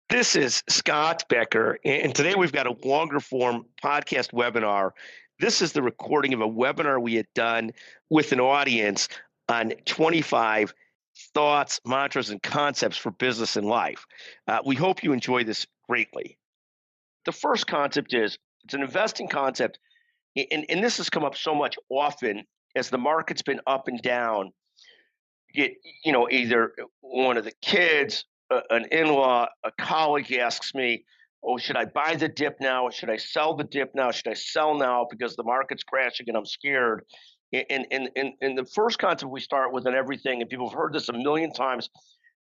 This is Scott Becker, and today we've got a longer form podcast webinar. This is the recording of a webinar we had done with an audience on 25 thoughts, mantras, and concepts for business and life. We hope you enjoy this greatly. The first concept is it's an investing concept, and this has come up so much often as the market's been up and down. Get either one of the kids, an in-law, a colleague asks me, oh, should I buy the dip now, or should I sell the dip now, should I sell now because the market's crashing and I'm scared. And the first concept we start with in everything, and people have heard this a million times,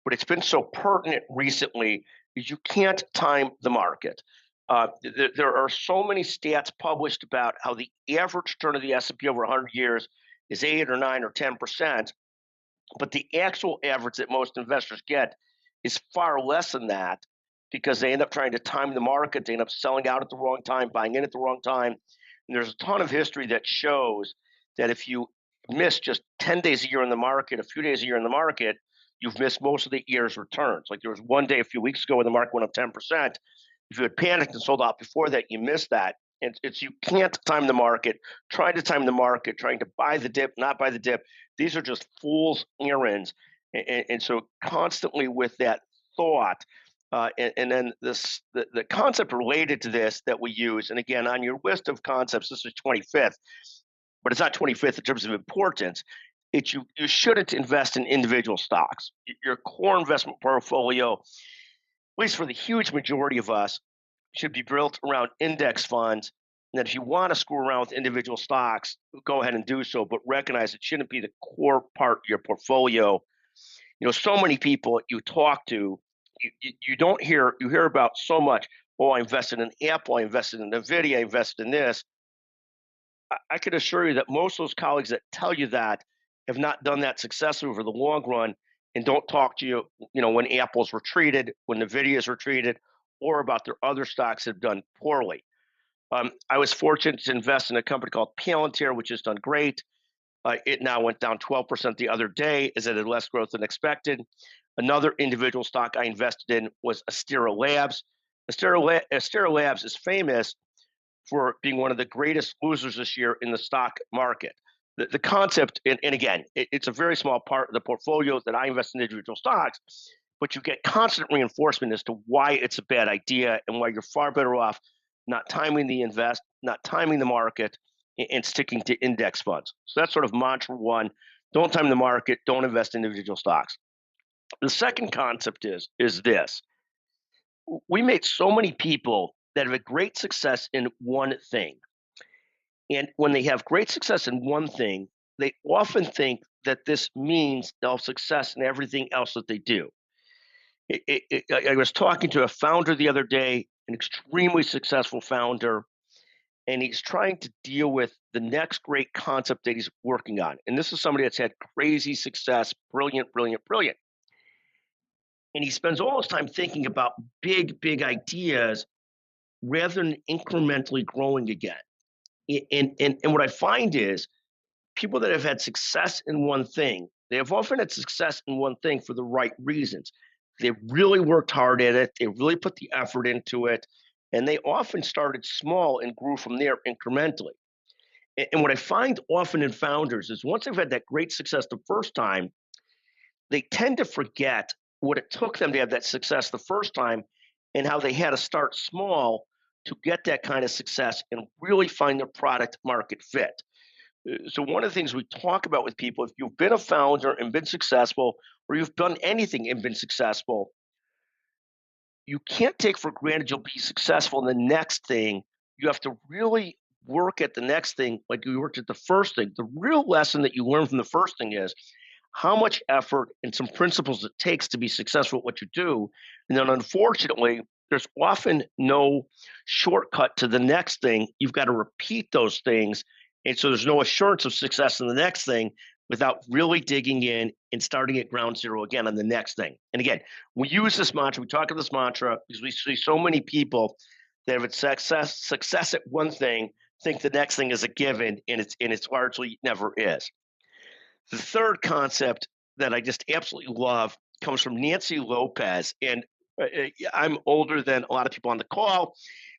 but it's been so pertinent recently, is you can't time the market. There are so many stats published about how the average return of the S&P over 100 years is 8 or 9 or 10%. But the actual average that most investors get is far less than that because they end up trying to time the market. They end up selling out at the wrong time, buying in at the wrong time. And there's a ton of history that shows that if you miss just 10 days a year in the market, a few days a year in the market, you've missed most of the year's returns. Like there was one day a few weeks ago when the market went up 10%. If you had panicked and sold out before that, you missed that. And it's you can't time the market. Trying to time the market, trying to buy the dip, not buy the dip. These are just fool's errands. And so constantly with that thought, and then the concept related to this that we use, and again, on your list of concepts, this is 25th, but it's not 25th in terms of importance. It's you shouldn't invest in individual stocks. Your core investment portfolio, at least for the huge majority of us, should be built around index funds. And that if you want to screw around with individual stocks, go ahead and do so, but recognize it shouldn't be the core part of your portfolio. So many people you talk to, you don't hear, you hear about so much. Oh, I invested in Apple, I invested in Nvidia, I invested in this. I can assure you that most of those colleagues that tell you that have not done that successfully over the long run and don't talk to you, when Apple's retreated, when Nvidia's retreated, or about their other stocks that have done poorly. I was fortunate to invest in a company called Palantir, which has done great. It now went down 12% the other day as it had less growth than expected. Another individual stock I invested in was Astera Labs. Astera Labs is famous for being one of the greatest losers this year in the stock market. The concept, and again, it's a very small part of the portfolio that I invest in individual stocks, but you get constant reinforcement as to why it's a bad idea and why you're far better off not timing the invest, not timing the market, and sticking to index funds. So that's sort of mantra one. Don't time the market, don't invest in individual stocks. The second concept is this. We meet so many people that have a great success in one thing. And when they have great success in one thing, they often think that this means they'll have success in everything else that they do. I was talking to a founder the other day, an extremely successful founder, and he's trying to deal with the next great concept that he's working on. And this is somebody that's had crazy success, brilliant, brilliant, brilliant. And he spends all his time thinking about big, big ideas rather than incrementally growing again. And what I find is people that have had success in one thing, they have often had success in one thing for the right reasons. They really worked hard at it. They really put the effort into it. And they often started small and grew from there incrementally. And what I find often in founders is once they've had that great success the first time, they tend to forget what it took them to have that success the first time and how they had to start small to get that kind of success and really find their product market fit. So one of the things we talk about with people, if you've been a founder and been successful, or you've done anything and been successful, you can't take for granted you'll be successful in the next thing. You have to really work at the next thing like you worked at the first thing. The real lesson that you learn from the first thing is how much effort and some principles it takes to be successful at what you do. And then unfortunately, there's often no shortcut to the next thing. You've got to repeat those things. And so there's no assurance of success in the next thing without really digging in and starting at ground zero again on the next thing. And again, we use this mantra, we talk about this mantra because we see so many people that have had success at one thing, think the next thing is a given, and it's largely never is. The third concept that I just absolutely love comes from Nancy Lopez. And I'm older than a lot of people on the call.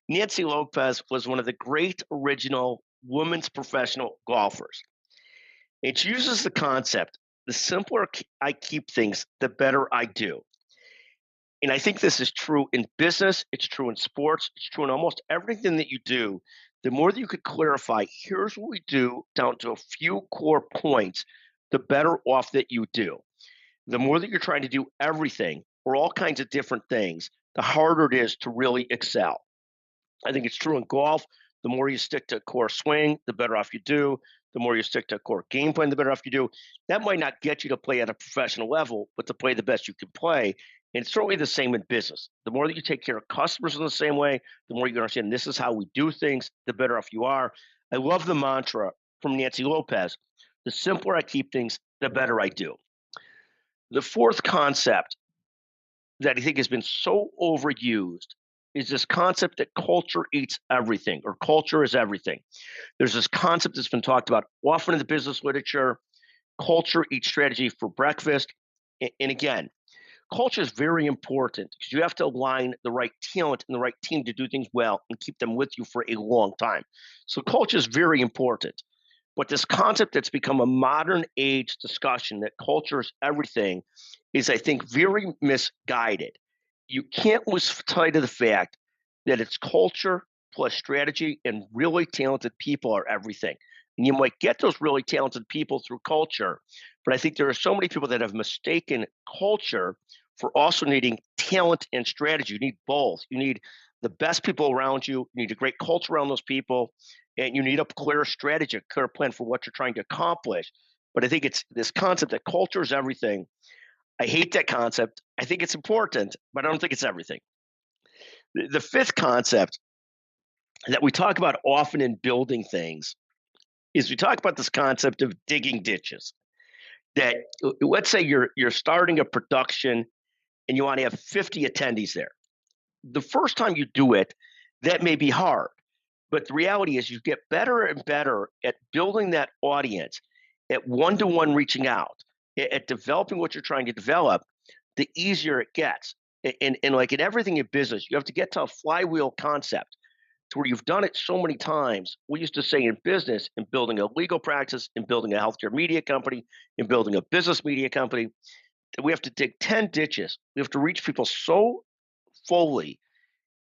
Nancy Lopez was one of the great original women's professional golfers. And she uses the concept the simpler I keep things, the better I do. And I think this is true in business, it's true in sports, it's true in almost everything that you do. The more that you could clarify, here's what we do down to a few core points, the better off that you do. The more that you're trying to do everything or all kinds of different things, the harder it is to really excel. I think it's true in golf. The more you stick to a core swing, the better off you do. The more you stick to a core game plan, the better off you do. That might not get you to play at a professional level, but to play the best you can play. And it's certainly the same in business. The more that you take care of customers in the same way, the more you understand this is how we do things, the better off you are. I love the mantra from Nancy Lopez: the simpler I keep things, the better I do. The fourth concept that I think has been so overused is this concept that culture eats everything or culture is everything. There's this concept that's been talked about often in the business literature: culture eats strategy for breakfast. And again, culture is very important because you have to align the right talent and the right team to do things well and keep them with you for a long time. So culture is very important. But this concept that's become a modern age discussion that culture is everything is, I think, very misguided. You can't lose sight of the fact that it's culture plus strategy, and really talented people are everything. And you might get those really talented people through culture, but I think there are so many people that have mistaken culture for also needing talent and strategy. You need both. You need the best people around you, you need a great culture around those people, and you need a clear strategy, a clear plan for what you're trying to accomplish. But I think it's this concept that culture is everything. I hate that concept. I think it's important, but I don't think it's everything. The fifth concept that we talk about often in building things is we talk about this concept of digging ditches. That let's say you're starting a production and you want to have 50 attendees there. The first time you do it, that may be hard. But the reality is, you get better and better at building that audience, at one to one reaching out, at developing what you're trying to develop, the easier it gets. And like in everything in business, you have to get to a flywheel concept to where you've done it so many times. We used to say in business, in building a legal practice, in building a healthcare media company, in building a business media company, that we have to dig 10 ditches. We have to reach people so fully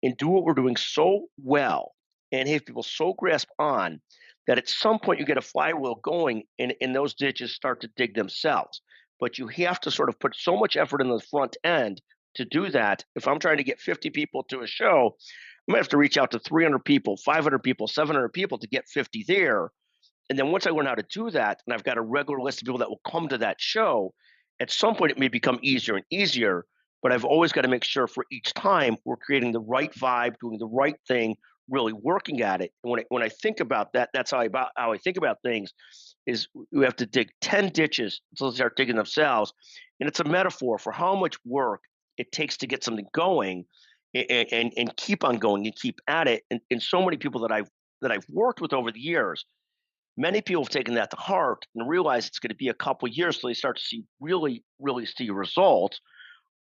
and do what we're doing so well and have people so grasp on that at some point you get a flywheel going, and those ditches start to dig themselves. But you have to sort of put so much effort in the front end to do that. If I'm trying to get 50 people to a show, I'm going to have to reach out to 300 people, 500 people, 700 people to get 50 there. And then once I learn how to do that, and I've got a regular list of people that will come to that show, at some point it may become easier and easier. But I've always got to make sure for each time we're creating the right vibe, doing the right thing, really working at it. And when I think about that, that's how I think about things. Is we have to dig 10 ditches until they start digging themselves, and it's a metaphor for how much work it takes to get something going, and keep on going and keep at it. And so many people that I've worked with over the years, many people have taken that to heart and realize it's going to be a couple of years till they start to see really see results.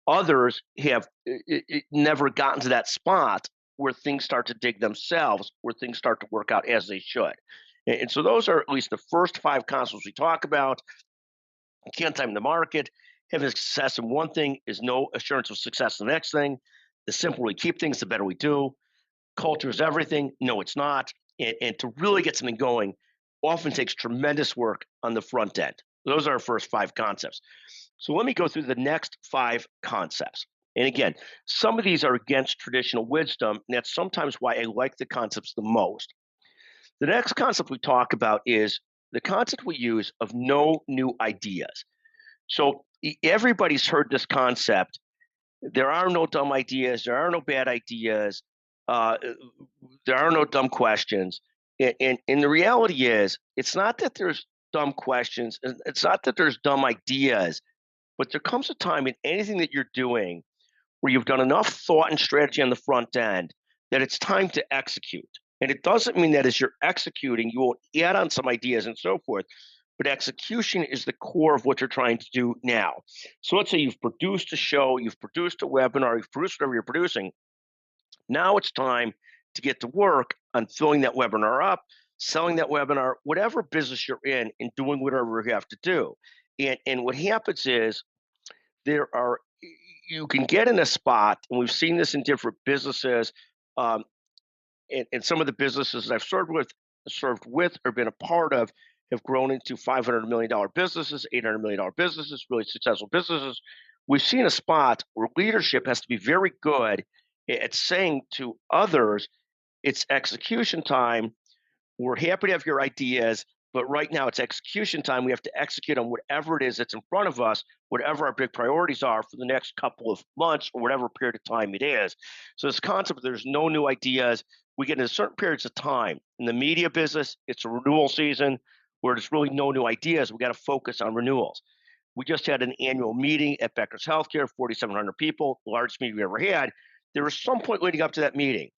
Others have never gotten to that spot where things start to dig themselves, where things start to work out as they should. And so those are at least the first five concepts we talk about. You can't time the market. Having success in one thing is no assurance of success in the next thing. The simpler we keep things, the better we do. Culture is everything. No, it's not. And to really get something going often takes tremendous work on the front end. Those are our first five concepts. So let me go through the next five concepts. And again, some of these are against traditional wisdom, and that's sometimes why I like the concepts the most. The next concept we talk about is the concept we use of no new ideas. So everybody's heard this concept. There are no dumb ideas. There are no bad ideas. Uh, there are no dumb questions. And the reality is, it's not that there's dumb questions. It's not that there's dumb ideas. But there comes a time in anything that you're doing where you've done enough thought and strategy on the front end that it's time to execute. And it doesn't mean that as you're executing, you won't add on some ideas and so forth. but execution is the core of what you're trying to do now. So let's say you've produced a show, you've produced a webinar, you've produced whatever you're producing. Now it's time to get to work on filling that webinar up, selling that webinar, whatever business you're in, and doing whatever you have to do. And what happens is there are you can get in a spot, and we've seen this in different businesses. Um, and some of the businesses I've served with, or been a part of, have grown into $500 million businesses, $800 million businesses, really successful businesses. We've seen a spot where leadership has to be very good at saying to others, "It's execution time. We're happy to have your ideas, but right now it's execution time. We have to execute on whatever it is that's in front of us, whatever our big priorities are for the next couple of months or whatever period of time it is." So this concept, there's no new ideas. We get into certain periods of time. In the media business, it's a renewal season where there's really no new ideas. We got to focus on renewals. We just had an annual meeting at Becker's Healthcare, 4,700 people, the largest meeting we ever had. There was some point leading up to that meeting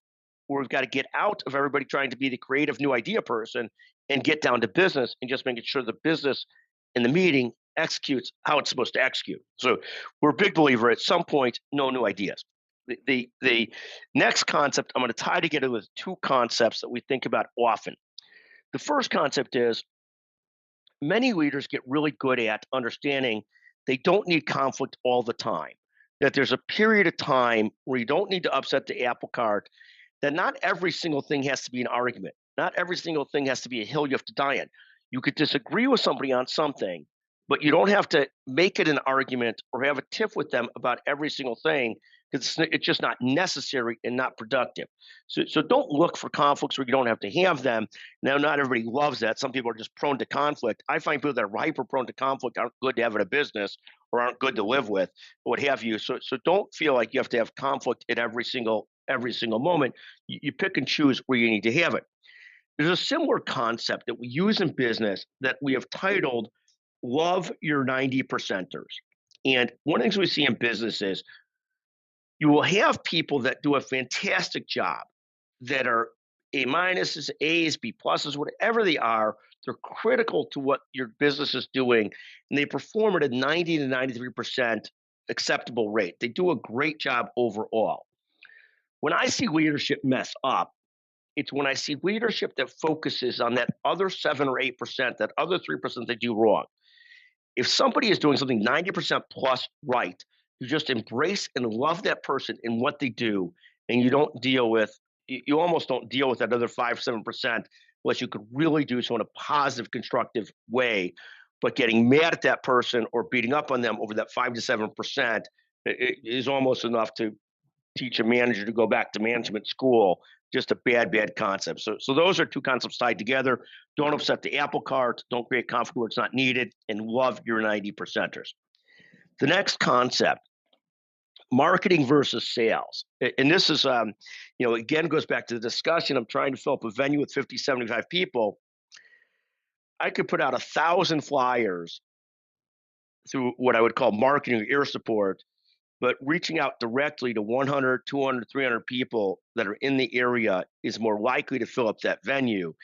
where we've got to get out of everybody trying to be the creative new idea person and get down to business and just making sure the business in the meeting executes how it's supposed to execute. So we're a big believer at some point, no new ideas. The next concept I'm going to tie together with two concepts that we think about often. The first concept is many leaders get really good at understanding they don't need conflict all the time, that there's a period of time where you don't need to upset the apple cart, that not every single thing has to be an argument. Not every single thing has to be a hill you have to die on. You could disagree with somebody on something, but you don't have to make it an argument or have a tiff with them about every single thing because it's just not necessary and not productive. So don't look for conflicts where you don't have to have them. Now, not everybody loves that. Some people are just prone to conflict. I find people that are hyper prone to conflict aren't good to have in a business or aren't good to live with, or what have you. So don't feel like you have to have conflict at every single moment. You pick and choose where you need to have it. There's a similar concept that we use in business that we have titled "Love Your 90 Percenters." And one of the things we see in business is you will have people that do a fantastic job that are A minuses, A's, B pluses, whatever they are. They're critical to what your business is doing, and they perform at a 90 to 93% acceptable rate. They do a great job overall. When I see leadership mess up, it's when I see leadership that focuses on that other 7 or 8%, that other 3% they do wrong. If somebody is doing something 90% plus right, you just embrace and love that person and what they do, and you almost don't deal with that other 5, 7% unless you could really do so in a positive, constructive way. But getting mad at that person or beating up on them over that 5 to 7% is almost enough to teach a manager to go back to management school. Just a bad concept. So those are two concepts tied together. Don't upset the apple cart. Don't create conflict where it's not needed, and love your 90 percenters. The next concept: marketing versus sales. And this is, again, goes back to the discussion. I'm trying to fill up a venue with 50, 75 people. I could put out 1,000 flyers through what I would call marketing or ear support, but reaching out directly to 100, 200, 300 people that are in the area is more likely to fill up that venue.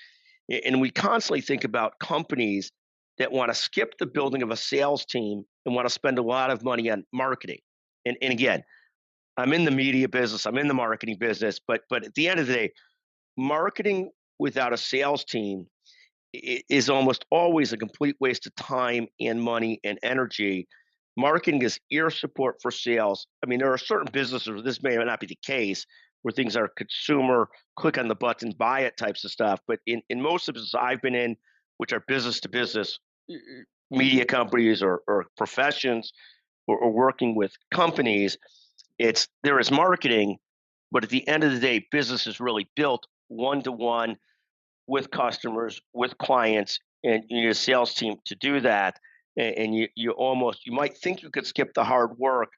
And we constantly think about companies that want to skip the building of a sales team and want to spend a lot of money on marketing. And again, I'm in the media business, I'm in the marketing business, but at the end of the day, marketing without a sales team is almost always a complete waste of time and money and energy. Marketing is ear support for sales. I mean, there are certain businesses where this may not be the case, where things are consumer, click on the button, buy it types of stuff. But in most of the businesses I've been in, which are business to business media companies or professions or working with companies, there is marketing, but at the end of the day, business is really built one to one with customers, with clients, and you need a sales team to do that. And you might think you could skip the hard work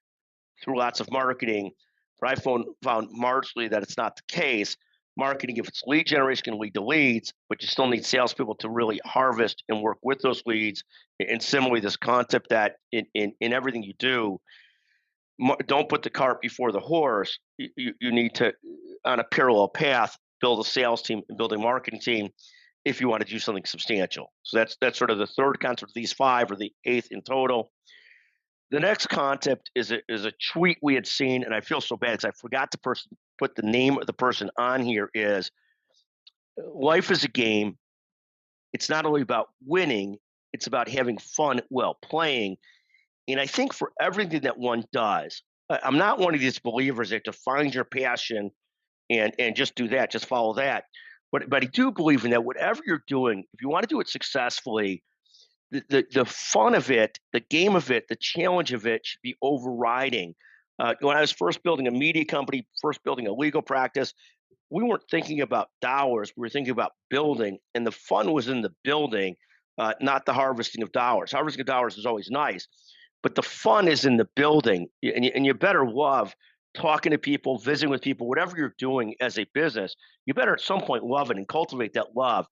through lots of marketing, but I found marginally that it's not the case. Marketing, if it's lead generation, can lead to leads, but you still need salespeople to really harvest and work with those leads. And similarly, this concept that in everything you do, don't put the cart before the horse. You need to, on a parallel path, build a sales team and build a marketing team. if you want to do something substantial. So that's sort of the third concept of these five, or the eighth in total. The next concept is a tweet we had seen, and I feel so bad because I forgot to put the name of the person on here. Is life is a game. It's not only about winning; it's about having fun while playing. And I think for everything that one does, I'm not one of these believers that to find your passion and just do that, just follow that. But I do believe in that. Whatever you're doing, if you want to do it successfully, the fun of it, the game of it, the challenge of it should be overriding. When I was first building a media company, first building a legal practice, we weren't thinking about dollars. We were thinking about building, and the fun was in the building, not the harvesting of dollars. Harvesting of dollars is always nice, but the fun is in the building, and you better love talking to people, visiting with people, whatever you're doing as a business. You better at some point love it and cultivate that love,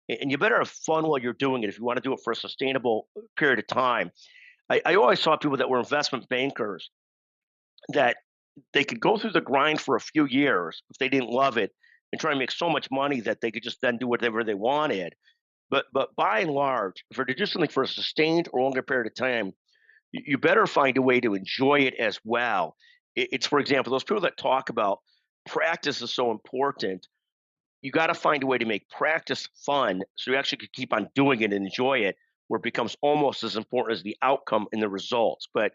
and you better have fun while you're doing it if you want to do it for a sustainable period of time. I always saw people that were investment bankers that they could go through the grind for a few years if they didn't love it and try and make so much money that they could just then do whatever they wanted. But by and large, if you're to do something for a sustained or longer period of time, you better find a way to enjoy it as well. It's, for example, those people that talk about practice is so important. You got to find a way to make practice fun so you actually could keep on doing it and enjoy it, where it becomes almost as important as the outcome and the results. But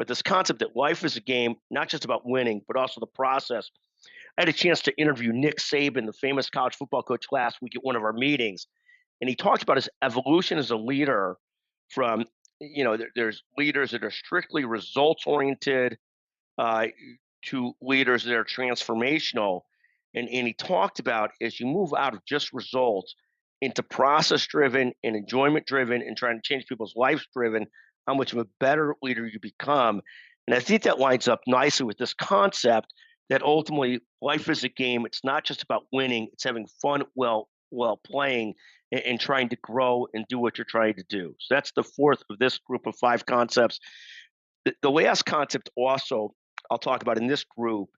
this concept that life is a game, not just about winning, but also the process. I had a chance to interview Nick Saban, the famous college football coach, last week at one of our meetings, and he talked about his evolution as a leader. From there's leaders that are strictly results oriented, uh, to leaders that are transformational. And he talked about, as you move out of just results into process driven and enjoyment driven and trying to change people's lives driven, how much of a better leader you become. And I think that lines up nicely with this concept that ultimately life is a game. It's not just about winning, it's having fun while playing, and trying to grow and do what you're trying to do. So that's the fourth of this group of five concepts. The last concept also I'll talk about in this group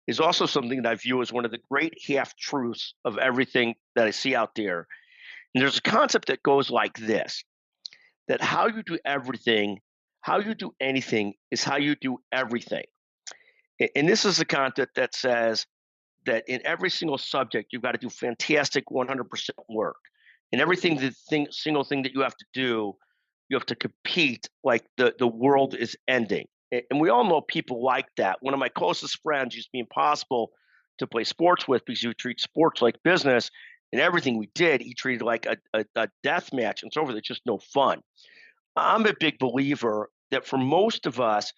is also something that I view as one of the great half truths of everything that I see out there. And there's a concept that goes like this: that how you do everything, how you do anything is how you do everything. And this is a concept that says that in every single subject, you've got to do fantastic 100% work. And everything, single thing that you have to do, you have to compete like the world is ending. And we all know people like that. One of my closest friends used to be impossible to play sports with because he would treat sports like business, and everything we did, he treated like a death match. And so forth. It's just no fun. I'm a big believer that for most of us,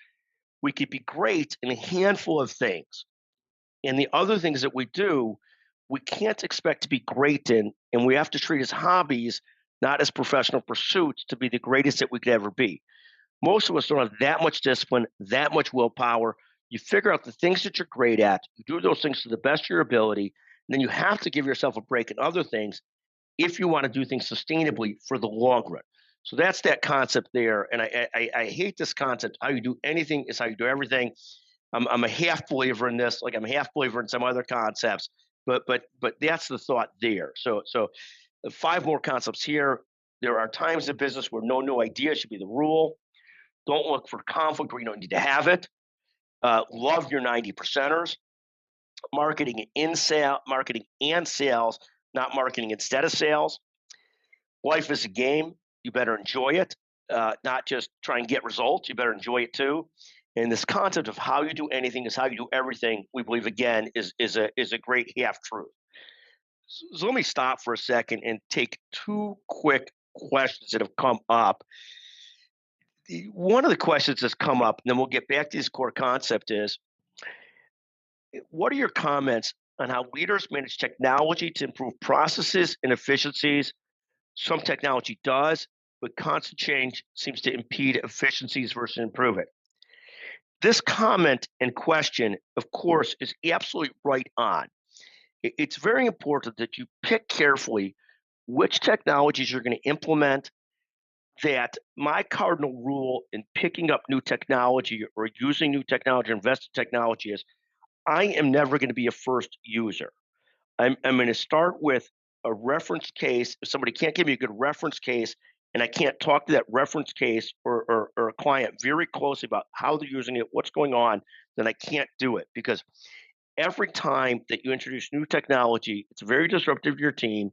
we could be great in a handful of things, and the other things that we do, we can't expect to be great in, and we have to treat as hobbies, not as professional pursuits, to be the greatest that we could ever be. Most of us don't have that much discipline, that much willpower. You figure out the things that you're great at, you do those things to the best of your ability, and then you have to give yourself a break in other things if you want to do things sustainably for the long run. So that's that concept there. And I hate this concept. How you do anything is how you do everything. I'm a half believer in this, like I'm a half believer in some other concepts, but that's the thought there. So five more concepts here. There are times in business where no new idea should be the rule. Don't look for conflict where you don't need to have it. Love your 90 percenters. Marketing and sales, not marketing instead of sales. Life is a game. You better enjoy it, not just try and get results. You better enjoy it too. And this concept of how you do anything is how you do everything, we believe again is a great half truth. So let me stop for a second and take two quick questions that have come up. One of the questions that's come up, and then we'll get back to this core concept, is what are your comments on how leaders manage technology to improve processes and efficiencies? Some technology does, but constant change seems to impede efficiencies versus improve it. This comment and question, of course, is absolutely right on. It's very important that you pick carefully which technologies you're going to implement. That my cardinal rule in picking up new technology or using new technology, invest in technology, is I am never going to be a first user. I'm going to start with a reference case, if somebody can't give me a good reference case and I can't talk to that reference case or a client very closely about how they're using it, what's going on, then I can't do it because every time that you introduce new technology, it's very disruptive to your team.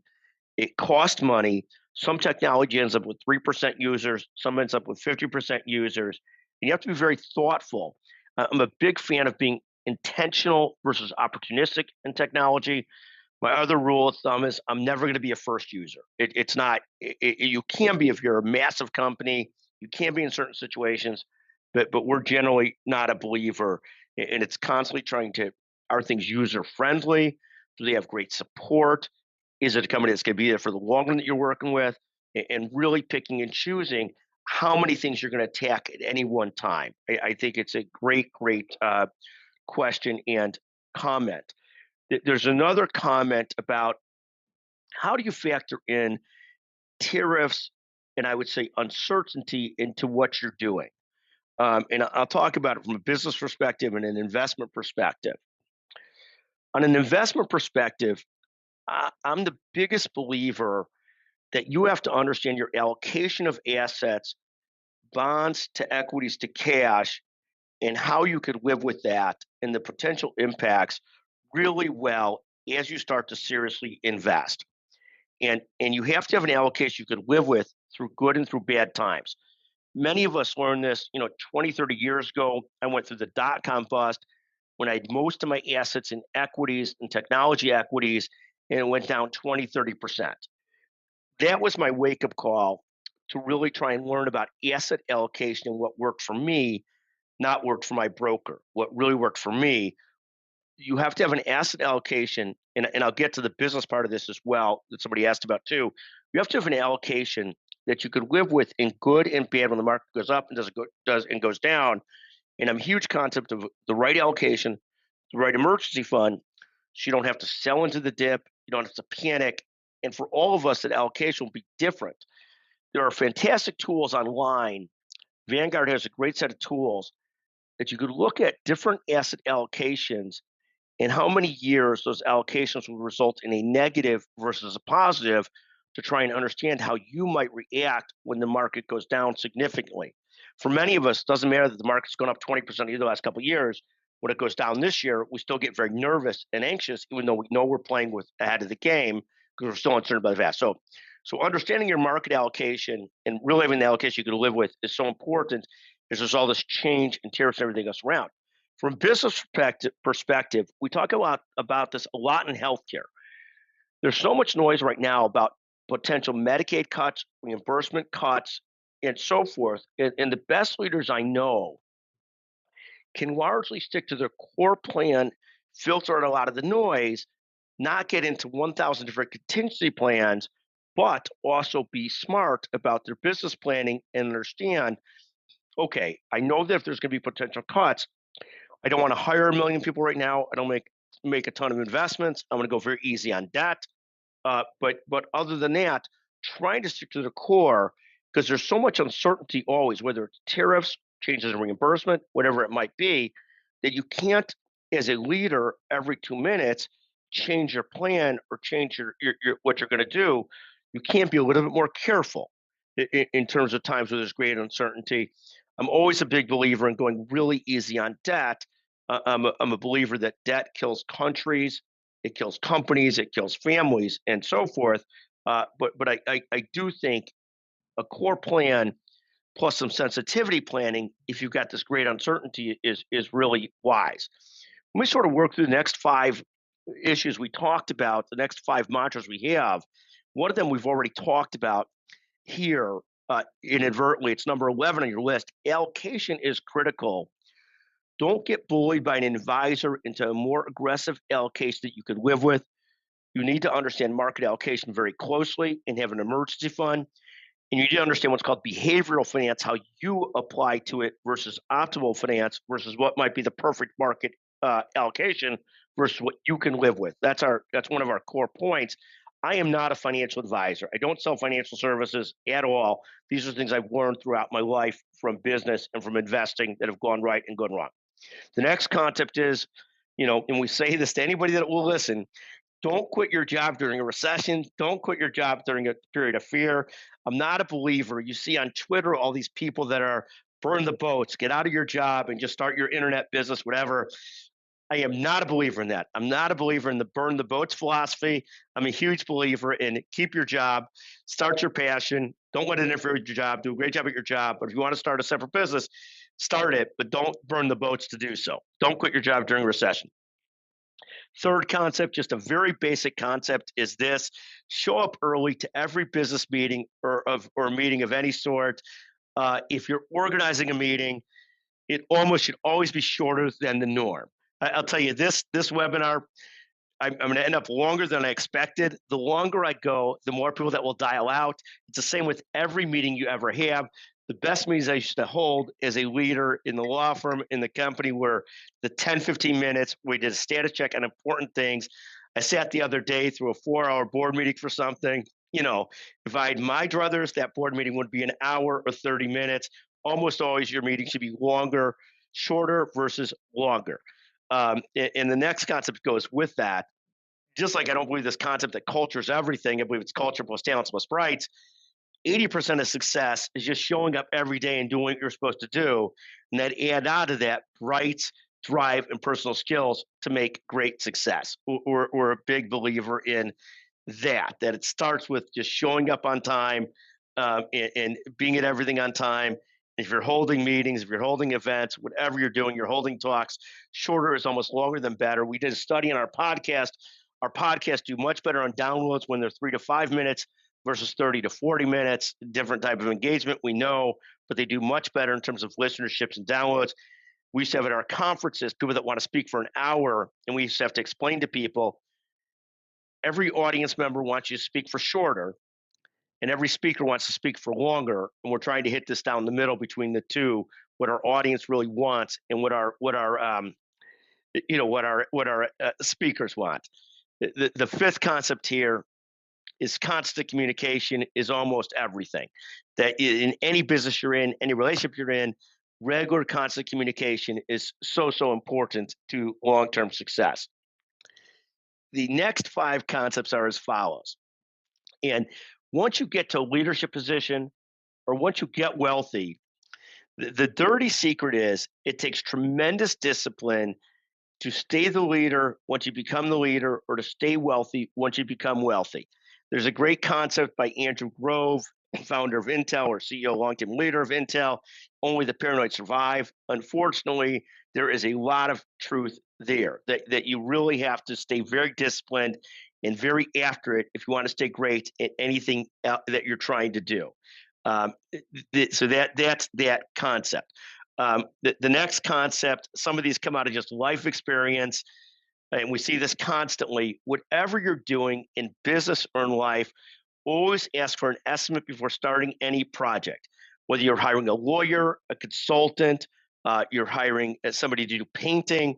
It costs money. Some technology ends up with 3% users, some ends up with 50% users. And you have to be very thoughtful. I'm a big fan of being intentional versus opportunistic in technology. My other rule of thumb is I'm never going to be a first user. It's not, you can be if you're a massive company, you can be in certain situations, but we're generally not a believer. And it's constantly trying to, are things user friendly? Do they have great support? Is it a company that's going to be there for the long run that you're working with? And really picking and choosing how many things you're going to attack at any one time. I think it's a great question and comment. There's another comment about how do you factor in tariffs and I would say uncertainty into what you're doing. And I'll talk about it from a business perspective and an investment perspective. On an investment perspective, I'm the biggest believer that you have to understand your allocation of assets, bonds to equities to cash, and how you could live with that and the potential impacts really well as you start to seriously invest. And you have to have an allocation you could live with through good and through bad times. Many of us learned this, 20, 30 years ago. I went through the dot-com bust when I had most of my assets in equities and technology equities, and it went down 20, 30%. That was my wake-up call to really try and learn about asset allocation and what worked for me, not worked for my broker. What really worked for me, you have to have an asset allocation, and I'll get to the business part of this as well that somebody asked about too. You have to have an allocation that you could live with in good and bad when the market goes up and does and goes down. And I'm a huge concept of the right allocation, the right emergency fund, so you don't have to sell into the dip, you don't have to panic. And for all of us, that allocation will be different. There are fantastic tools online. Vanguard has a great set of tools that you could look at different asset allocations and how many years those allocations will result in a negative versus a positive to try and understand how you might react when the market goes down significantly. For many of us, it doesn't matter that the market's gone up 20% in the last couple of years. When it goes down this year, we still get very nervous and anxious, even though we know we're playing with ahead of the game because we're still uncertain about the past. So understanding your market allocation and really having the allocation you can live with is so important because there's all this change and tariffs and everything else around. From a business perspective, we talk about this a lot in healthcare. There's so much noise right now about potential Medicaid cuts, reimbursement cuts, and so forth. And the best leaders I know can largely stick to their core plan, filter out a lot of the noise, not get into 1,000 different contingency plans, but also be smart about their business planning and understand, okay, I know that if there's going to be potential cuts, I don't want to hire a million people right now. I don't make a ton of investments. I'm going to go very easy on debt. But other than that, trying to stick to the core because there's so much uncertainty always, whether it's tariffs, changes in reimbursement, whatever it might be, that you can't, as a leader, every 2 minutes change your plan or change your what you're going to do. You can't be a little bit more careful in terms of times where there's great uncertainty. I'm always a big believer in going really easy on debt. I'm a believer that debt kills countries, it kills companies, it kills families, and so forth. But I do think a core plan plus some sensitivity planning, if you've got this great uncertainty, is really wise. Let me sort of work through the next five issues we talked about, the next five mantras we have. One of them we've already talked about here inadvertently. It's number 11 on your list. Allocation is critical. Don't get bullied by an advisor into a more aggressive allocation that you can live with. You need to understand market allocation very closely and have an emergency fund. And you need to understand what's called behavioral finance, how you apply to it versus optimal finance versus what might be the perfect market allocation versus what you can live with. That's one of our core points. I am not a financial advisor. I don't sell financial services at all. These are things I've learned throughout my life from business and from investing that have gone right and gone wrong. The next concept is, and we say this to anybody that will listen, Don't quit your job during a recession. Don't quit your job during a period of fear. I'm not a believer. You see on Twitter all these people that are burn the boats, get out of your job and just start your internet business, whatever. I am not a believer in that. I'm not a believer in the burn the boats philosophy. I'm a huge believer in keep your job, start your passion. Don't let it interfere with your job. Do a great job at your job. But if you want to start a separate business, start it, but don't burn the boats to do so. Don't quit your job during a recession. Third concept, just a very basic concept, is this: show up early to every business meeting or meeting of any sort. If you're organizing a meeting, it almost should always be shorter than the norm. I'll tell you this webinar, I'm going to end up longer than I expected. The longer I go, the more people that will dial out. It's the same with every meeting you ever have. The best meetings I used to hold as a leader in the law firm, in the company, were the 10, 15 minutes. We did a status check on important things. I sat the other day through a 4-hour board meeting for something. If I had my druthers, that board meeting would be an hour or 30 minutes. Almost always your meeting should be longer, shorter versus longer. And the next concept goes with that. Just like I don't believe this concept that culture is everything, I believe it's culture plus talents plus brights. 80% of success is just showing up every day and doing what you're supposed to do. And then add on to that brights, drive, and personal skills to make great success. We're a big believer in that it starts with just showing up on time, and being at everything on time. If you're holding meetings, if you're holding events, whatever you're doing, you're holding talks, shorter is almost longer than better. We did a study on our podcast. Our podcasts do much better on downloads when they're 3 to 5 minutes versus 30 to 40 minutes. Different type of engagement, we know, but they do much better in terms of listenerships and downloads. We used to have at our conferences people that want to speak for an hour, and we used to have to explain to people every audience member wants you to speak for shorter, and every speaker wants to speak for longer. And we're trying to hit this down the middle between the two, what our audience really wants and what our speakers want. The fifth concept here is constant communication is almost everything. That in any business you're in, any relationship you're in, regular constant communication is so important to long-term success. The next 5 concepts are as follows. And once you get to a leadership position or once you get wealthy, the dirty secret is it takes tremendous discipline to stay the leader once you become the leader, or to stay wealthy once you become wealthy. There's a great concept by Andrew Grove, founder of Intel or CEO, long-term leader of Intel: only the paranoid survive. Unfortunately, there is a lot of truth there that you really have to stay very disciplined and very after it if you want to stay great at anything that you're trying to do. So that's that concept. The next concept, some of these come out of just life experience, and we see this constantly. Whatever you're doing in business or in life, always ask for an estimate before starting any project. Whether you're hiring a lawyer, a consultant, you're hiring somebody to do painting.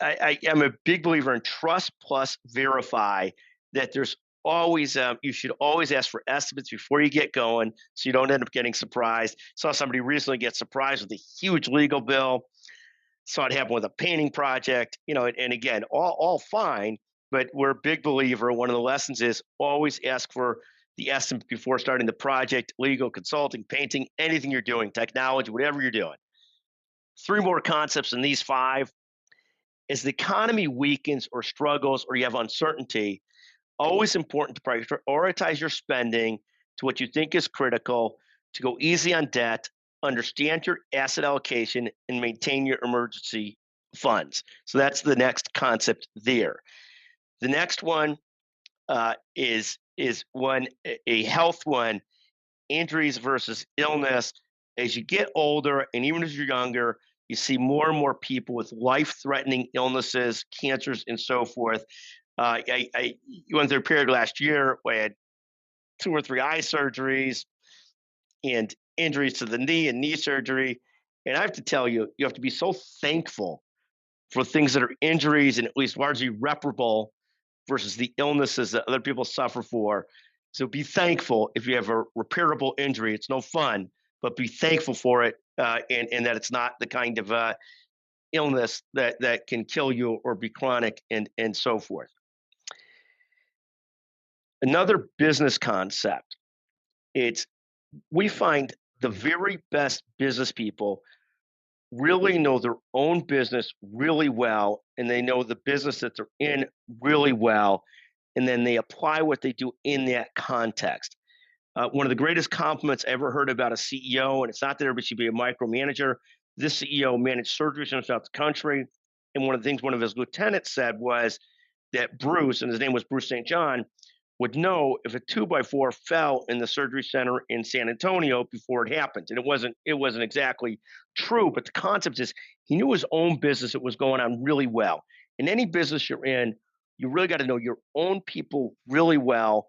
I am a big believer in trust plus verify. That there's always you should always ask for estimates before you get going, so you don't end up getting surprised. Saw somebody recently get surprised with a huge legal bill. Saw it happen with a painting project. And again, all fine, but we're a big believer. One of the lessons is always ask for the estimate before starting the project: legal, consulting, painting, anything you're doing, technology, whatever you're doing. 3 more concepts in these 5. As the economy weakens or struggles or you have uncertainty, always important to prioritize your spending to what you think is critical, to go easy on debt, understand your asset allocation, and maintain your emergency funds. So that's the next concept there. The next one is one, a health one: injuries versus illness. As you get older, and even as you're younger, you see more and more people with life-threatening illnesses, cancers, and so forth. I went through a period last year where I had 2 or 3 eye surgeries and injuries to the knee and knee surgery. And I have to tell you, you have to be so thankful for things that are injuries and at least largely reparable versus the illnesses that other people suffer for. So be thankful if you have a repairable injury. It's no fun, but be thankful for it, and that it's not the kind of illness that can kill you or be chronic and so forth. Another business concept, it's we find the very best business people really know their own business really well, and they know the business that they're in really well, and then they apply what they do in that context. One of the greatest compliments I ever heard about a CEO, and it's not that everybody should be a micromanager. This CEO managed surgeries throughout the country, and one of the things one of his lieutenants said was that Bruce, and his name was Bruce St. John, would know if a 2x4 fell in the surgery center in San Antonio before it happened. And it wasn't exactly true, but the concept is he knew his own business, it was going on really well. In any business you're in, you really got to know your own people really well,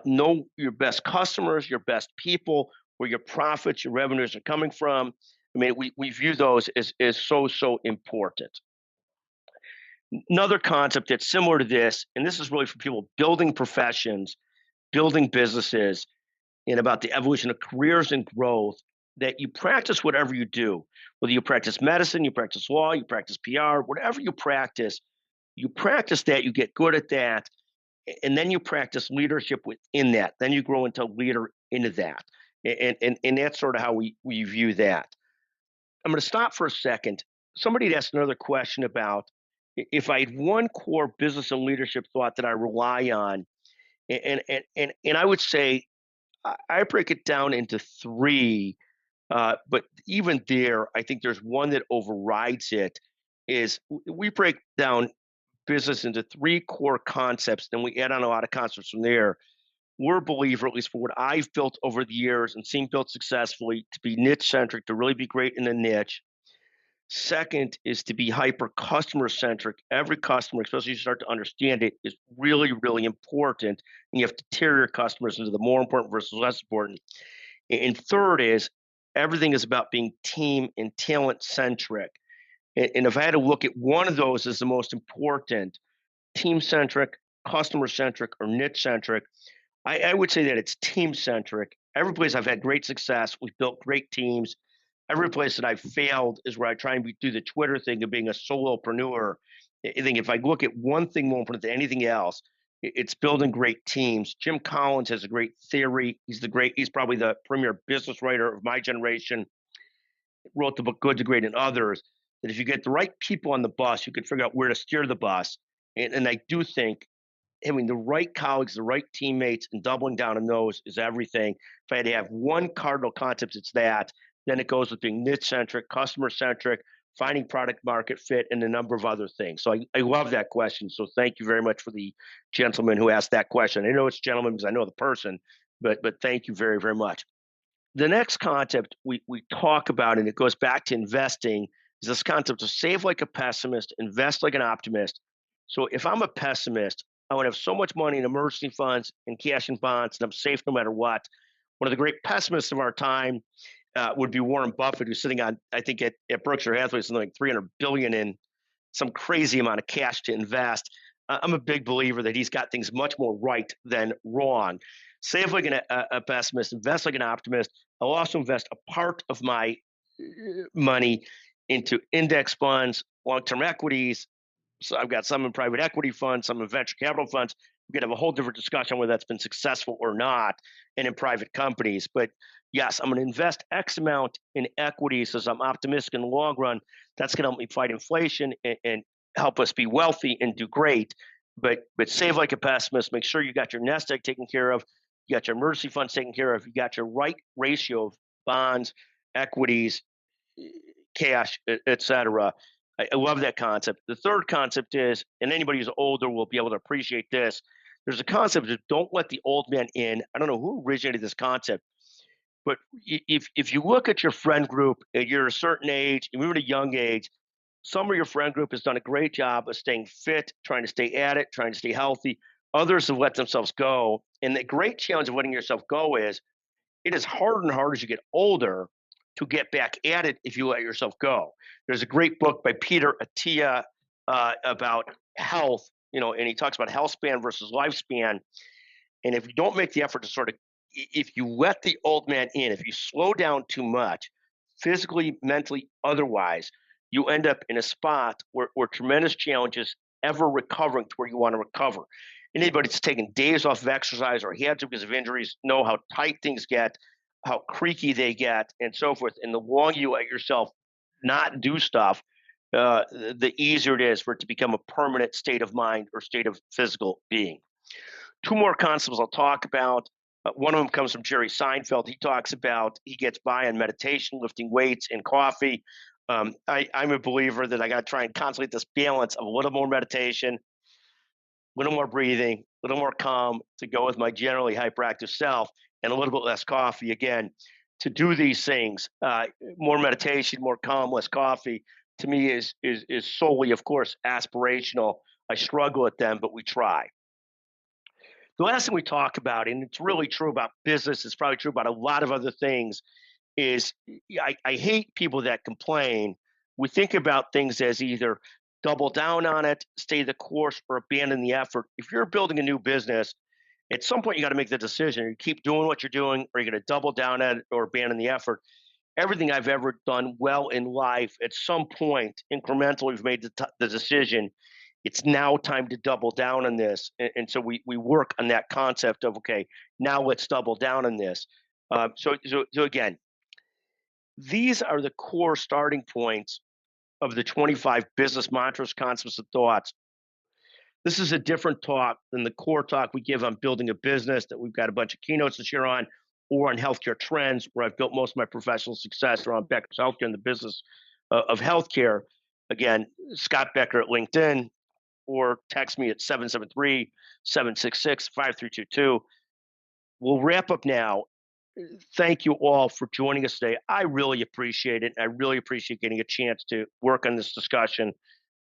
know your best customers, your best people, where your profits, your revenues are coming from. I mean, we view those as so important. Another concept that's similar to this, and this is really for people building professions, building businesses, and about the evolution of careers and growth, that you practice whatever you do, whether you practice medicine, you practice law, you practice PR, whatever you practice that, you get good at that, and then you practice leadership within that. Then you grow into a leader into that. And that's sort of how we view that. I'm going to stop for a second. Somebody had asked another question about if I had one core business and leadership thought that I rely on, and I would say I break it down into three, but even there, I think there's one that overrides it. Is we break down business into three core concepts, then we add on a lot of concepts from there. We're a believer, at least for what I've built over the years and seen built successfully, to be niche centric, to really be great in a niche. Second is to be hyper customer centric. Every customer, especially as you start to understand it, is really important. And you have to tier your customers into the more important versus less important. And third is everything is about being team and talent centric. And if I had to look at one of those as the most important, team centric, customer centric, or niche centric, I would say that it's team centric. Every place I've had great success, we've built great teams. Every place that I've failed is where I try and do the Twitter thing of being a solopreneur. I think if I look at one thing more important than anything else, it's building great teams. Jim Collins has a great theory. He's probably the premier business writer of my generation. Wrote the book Good to Great and Others. That if you get the right people on the bus, you can figure out where to steer the bus. And I do think having the right colleagues, the right teammates, and doubling down on those is everything. If I had to have one cardinal concept, it's that. Then it goes with being niche centric, customer centric, finding product market fit, and a number of other things. So I love that question. So thank you very much for the gentleman who asked that question. I know it's gentleman because I know the person, but thank you very much. The next concept we talk about, and it goes back to investing, is this concept of save like a pessimist, invest like an optimist. So if I'm a pessimist, I would have so much money in emergency funds and cash and bonds, and I'm safe no matter what. One of the great pessimists of our time would be Warren Buffett, who's sitting on, I think, at Berkshire Hathaway, something like 300 billion in some crazy amount of cash to invest. I'm a big believer that he's got things much more right than wrong. Save like a pessimist, invest like an optimist. I'll also invest a part of my money into index funds, long-term equities. So I've got some in private equity funds, some in venture capital funds. We could have a whole different discussion on whether that's been successful or not, and in private companies. But yes, I'm going to invest X amount in equities as I'm optimistic in the long run. That's going to help me fight inflation and help us be wealthy and do great. But save like a pessimist. Make sure you got your nest egg taken care of. You got your emergency funds taken care of. You got your right ratio of bonds, equities, cash, et cetera. I love that concept. The third concept is, and anybody who's older will be able to appreciate this. There's a concept of don't let the old man in. I don't know who originated this concept, but if you look at your friend group and you're a certain age, even at a young age, some of your friend group has done a great job of staying fit, trying to stay at it, trying to stay healthy. Others have let themselves go. And the great challenge of letting yourself go is it is harder and harder as you get older to get back at it if you let yourself go. There's a great book by Peter Attia about health, and he talks about health span versus lifespan. And if you don't make the effort to if you let the old man in, if you slow down too much, physically, mentally, otherwise, you end up in a spot where tremendous challenges ever recovering to where you want to recover. Anybody that's taken days off of exercise or had to because of injuries know how tight things get, how creaky they get, and so forth. And the longer you let yourself not do stuff, the easier it is for it to become a permanent state of mind or state of physical being. Two more concepts I'll talk about. One of them comes from Jerry Seinfeld. He talks about he gets by on meditation, lifting weights, and coffee. I'm a believer that I got to try and constantly this balance of a little more meditation, a little more breathing, a little more calm to go with my generally hyperactive self, and a little bit less coffee again. To do these things, more meditation, more calm, less coffee, to me is solely, of course, aspirational. I struggle at them, but we try. The last thing we talk about, and it's really true about business, it's probably true about a lot of other things, is I hate people that complain. We think about things as either double down on it, stay the course, or abandon the effort. If you're building a new business, at some point you got to make the decision. You keep doing what you're doing, or you're going to double down at it or abandon the effort. Everything I've ever done well in life, at some point, incrementally, we've made the decision. It's now time to double down on this, and so we work on that concept of okay, now let's double down on this. So again, these are the core starting points of the 25 business mantras, concepts, and thoughts. This is a different talk than the core talk we give on building a business that we've got a bunch of keynotes to share on, or on healthcare trends, where I've built most of my professional success around Becker's Healthcare and the business of healthcare. Again, Scott Becker at LinkedIn, or text me at 773-766-5322. We'll wrap up now. Thank you all for joining us today. I really appreciate it. I really appreciate getting a chance to work on this discussion.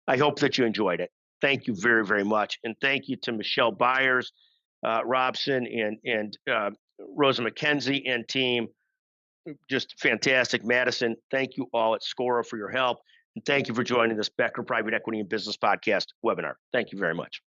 I hope that you enjoyed it. Thank you very, very much. And thank you to Michelle Byers, Robson, and Rosa McKenzie and team. Just fantastic. Madison, thank you all at Scora for your help. And thank you for joining this Becker Private Equity and Business Podcast webinar. Thank you very much.